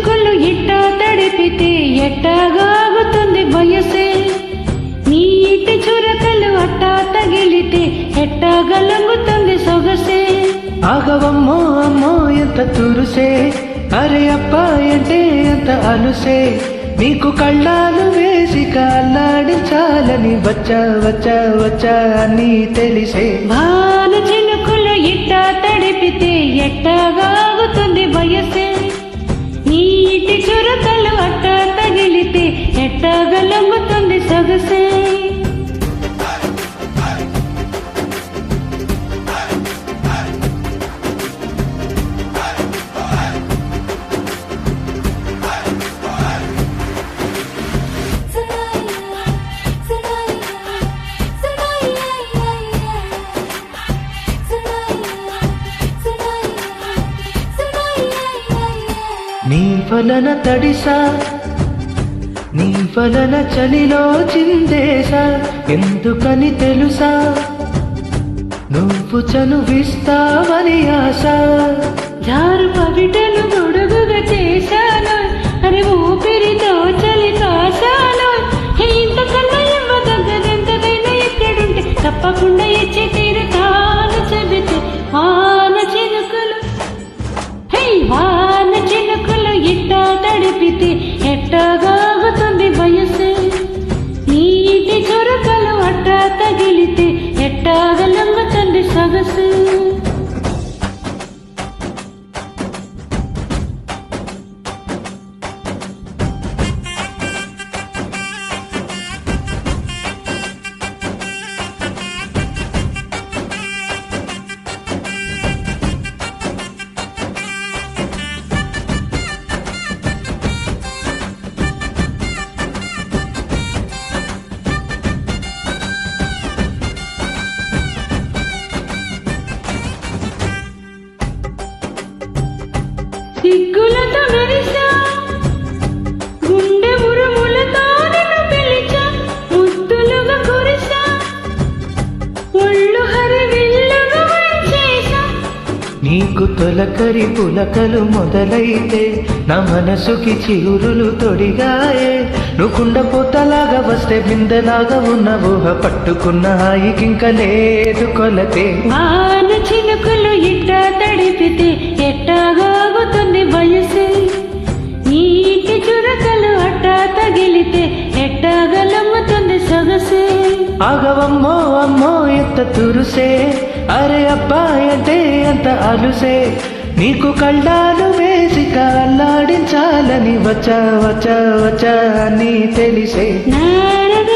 చినుకులు ఇట్టా తడిపితే ఎట్టాగాగుతుంది వయసే, నీటి చురకలు అట్టా తగిలితే ఎట్టాగలంగుతుంది సొగసే. ఆగవమ్మో అమ్మో ఎంత తురుసే, అరే అప్పా అంటే ఎంత అలుసే, నీకు కళ్ళాలు వేసి కాళ్ళాడించాలని వచ్చా వచ్చా వచ్చా అని తెలిసే. వాన చినుకులు ఇట్టా తడిపితే ఎట్టాగాగుతుంది వయసే, నీటి చురకలు అట్టా తగిలితే ఎట్టాగలంగుతుంది సొగసే. నీ వలన తడిసా, నీ వలన చలిలో చిందేసా, ఎందుకని తెలుసా నువ్వు చనువిస్తావని ఆశ. జారు పవిటలు గొడుగుగా చేశాను, అరే ఊపిరితో చలి కాశాను. ఇంతకన్నా ఇవ్వదగ్గదెంతదైనా ఎక్కడుంటే తప్పకుండా ఇచ్చి తీరుతాను చెబితే. వాన చినుకులు వాన చినుకులు ఇట్టా తడిపితే ఎట్టాగాగుతుంది వయసే, నీటి చురకలు అట్టా తగిలితే ఎట్టాగలంగుతుంది సొగసు. సిగ్గులతో మెరిసా, గుండె ఉరుములతో నిన్ను పిలిచా, ముద్దులుగా కురిసా, ఒళ్ళు హరివిల్లుగా చేసా. నీకు తొలకరి పులకలు మొదలైతే నా మనసుకి చిగురులు తొడిగాయే. నువ్వు కుండపోతలాగా వస్తే బిందెలాగా ఉన్న ఊహ పట్టుకున్న హాయికింక లేదు కొలతే. వాన చినుకులు ఇట్టా తడిపితే ఎట్టాగాగుతుంది వయసే, నీటి చురకలు అట్టా తగిలితే ఎట్టాగలమ్ముతుంది సొగసే. ఆగవమ్మో అమ్మో ఎంత తురుసే, అరే అబ్బా అంటే ఎంత అలుసే, నీకు కళ్ళాలు వేసి కాళ్ళాడించాలని వచ్చా వచ్చా వచ్చా అని తెలిసే. నారద